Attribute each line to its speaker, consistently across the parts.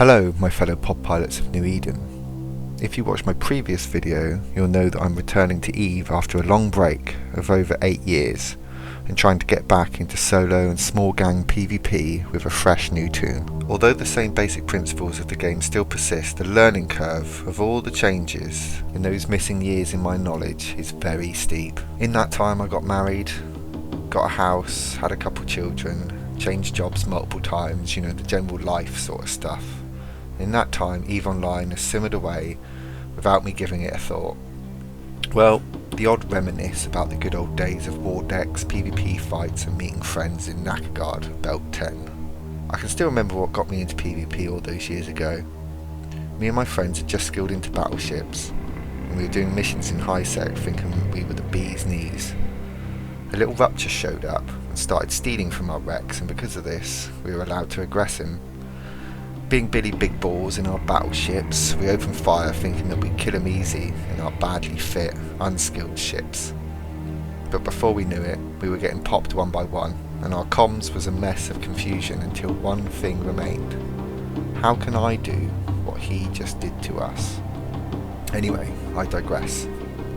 Speaker 1: Hello my fellow pod pilots of New Eden. If you watched my previous video, you'll know that I'm returning to EvE after a long break of over 8 years and trying to get back into solo and small gang PvP with a fresh new tune. Although the same basic principles of the game still persist, the learning curve of all the changes in those missing years in my knowledge is very steep. In that time I got married, got a house, had a couple children, changed jobs multiple times, you know, the general life sort of stuff. In that time, EVE Online has simmered away without me giving it a thought. Well, the odd reminisce about the good old days of war decks, PvP fights and meeting friends in Knackerguard, Belt 10. I can still remember what got me into PvP all those years ago. Me and my friends had just skilled into battleships, and we were doing missions in high sec thinking we were the bee's knees. A little Rupture showed up and started stealing from our wrecks, and because of this, we were allowed to aggress him. Being Billy Big Balls in our battleships, we opened fire thinking that we'd kill him easy in our badly fit, unskilled ships. But before we knew it, we were getting popped one by one, and our comms was a mess of confusion until one thing remained. How can I do what he just did to us? Anyway, I digress.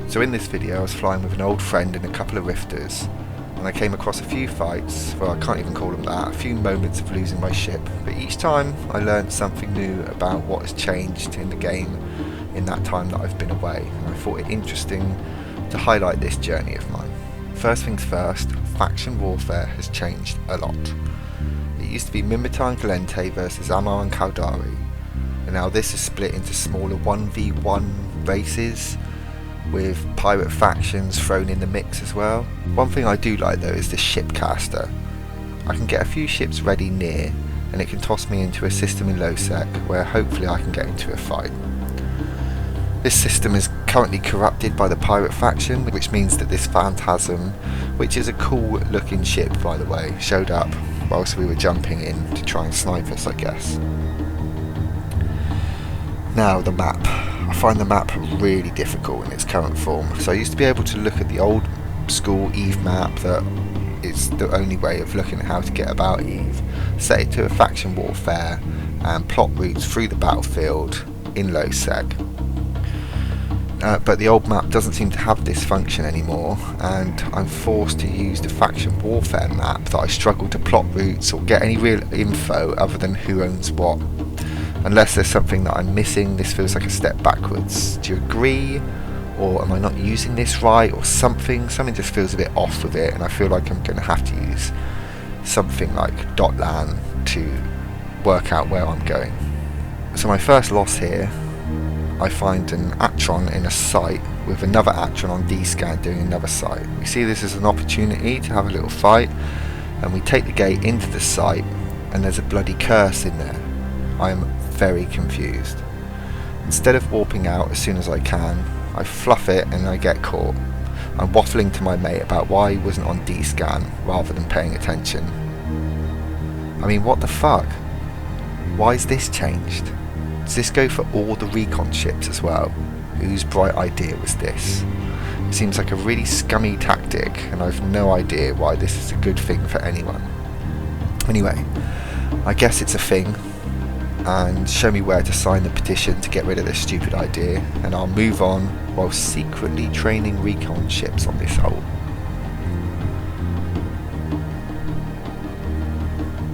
Speaker 1: So in this video I was flying with an old friend and a couple of rifters, and I came across a few fights, well I can't even call them that, a few moments of losing my ship, but each time I learned something new about what has changed in the game in that time that I've been away, and I thought it interesting to highlight this journey of mine. First things first, faction warfare has changed a lot. It used to be Minmatar and Gallente versus Ammar and Caldari, and now this is split into smaller 1v1 races, with pirate factions thrown in the mix as well. One thing I do like though is the shipcaster. I can get a few ships ready near, and it can toss me into a system in low sec where hopefully I can get into a fight. This system is currently corrupted by the pirate faction, which means that this Phantasm, which is a cool looking ship by the way, showed up whilst we were jumping in to try and snipe us, I guess. Now the map. I find the map really difficult in its current form. So I used to be able to look at the old school EVE map that is the only way of looking at how to get about EVE, set it to a faction warfare and plot routes through the battlefield in low sec. But the old map doesn't seem to have this function anymore, and I'm forced to use the faction warfare map that I struggle to plot routes or get any real info other than who owns what. Unless there's something that I'm missing, this feels like a step backwards. Do you agree? Or am I not using this right? Or something just feels a bit off with it, and I feel like I'm going to have to use something like .lan to work out where I'm going. So my first loss here, I find an Atron in a site with another Atron on D-scan doing another site. We see this as an opportunity to have a little fight, and we take the gate into the site, and there's a bloody curse in there. I am very confused. Instead of warping out as soon as I can, I fluff it and I get caught. I'm waffling to my mate about why he wasn't on D-scan rather than paying attention. I mean, what the fuck? Why is this changed? Does this go for all the recon ships as well? Whose bright idea was this? It seems like a really scummy tactic, and I've no idea why this is a good thing for anyone. Anyway, I guess it's a thing, and show me where to sign the petition to get rid of this stupid idea, and I'll move on while secretly training recon ships on this hole.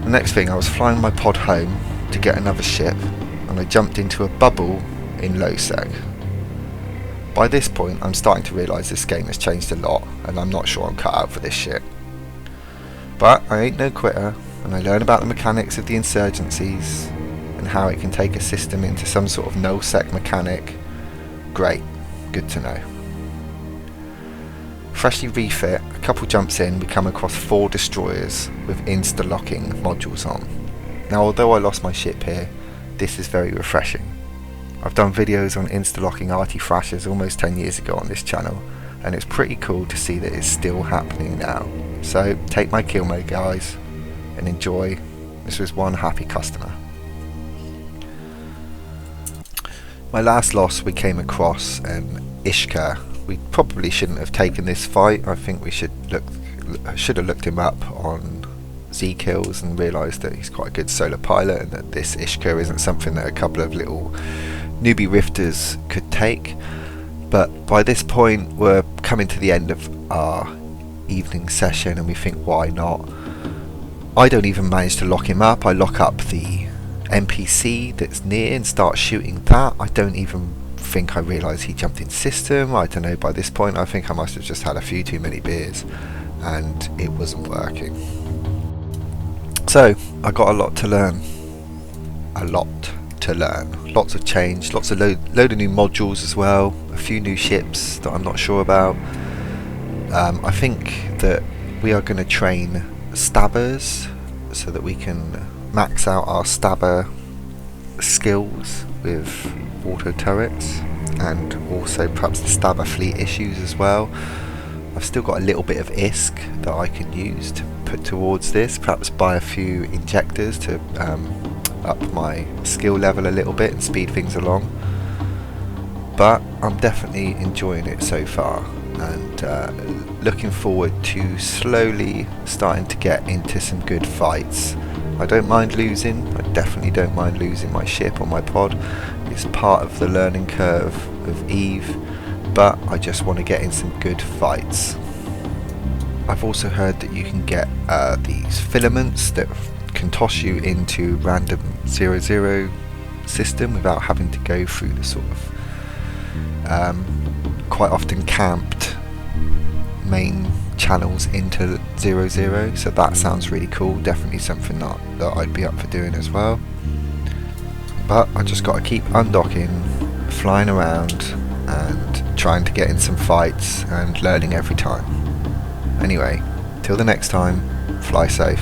Speaker 1: The next thing, I was flying my pod home to get another ship, and I jumped into a bubble in low sec. By this point I'm starting to realise this game has changed a lot, and I'm not sure I'm cut out for this shit. But I ain't no quitter, and I learn about the mechanics of the insurgencies and how it can take a system into some sort of no-sec mechanic. Great, good to know. Freshly refit, a couple jumps in, we come across 4 destroyers with insta-locking modules on. Now although I lost my ship here, this is very refreshing. I've done videos on insta-locking arty thrashers almost 10 years ago on this channel, and it's pretty cool to see that it's still happening now. So take my kill mode guys, and enjoy. This was one happy customer. My last loss we came across Ishka. We probably shouldn't have taken this fight. I think we should have looked him up on Z kills and realised that he's quite a good solo pilot, and that this Ishka isn't something that a couple of little newbie rifters could take. But by this point we're coming to the end of our evening session, and we think, why not? I don't even manage to lock him up. I lock up the NPC that's near and start shooting that. I don't even think I realised he jumped in system. I don't know, by this point I think I must have just had a few too many beers and it wasn't working. So I got a lot to learn. Lots of change, lots of load of new modules as well, a few new ships that I'm not sure about. I think that we are going to train stabbers so that we can max out our stabber skills with auto turrets, and also perhaps the stabber fleet issues as well. I've still got a little bit of ISK that I can use to put towards this, perhaps buy a few injectors to up my skill level a little bit and speed things along. But I'm definitely enjoying it so far, and looking forward to slowly starting to get into some good fights. I don't mind losing. I definitely don't mind losing my ship or my pod. It's part of the learning curve of EvE, but I just want to get in some good fights. I've also heard that you can get these filaments that can toss you into random 0-0 system without having to go through the sort of quite often camped main channels into 0-0, so that sounds really cool. Definitely something that I'd be up for doing as well. But I just got to keep undocking, flying around and trying to get in some fights and learning every time. Anyway, till the next time, fly safe.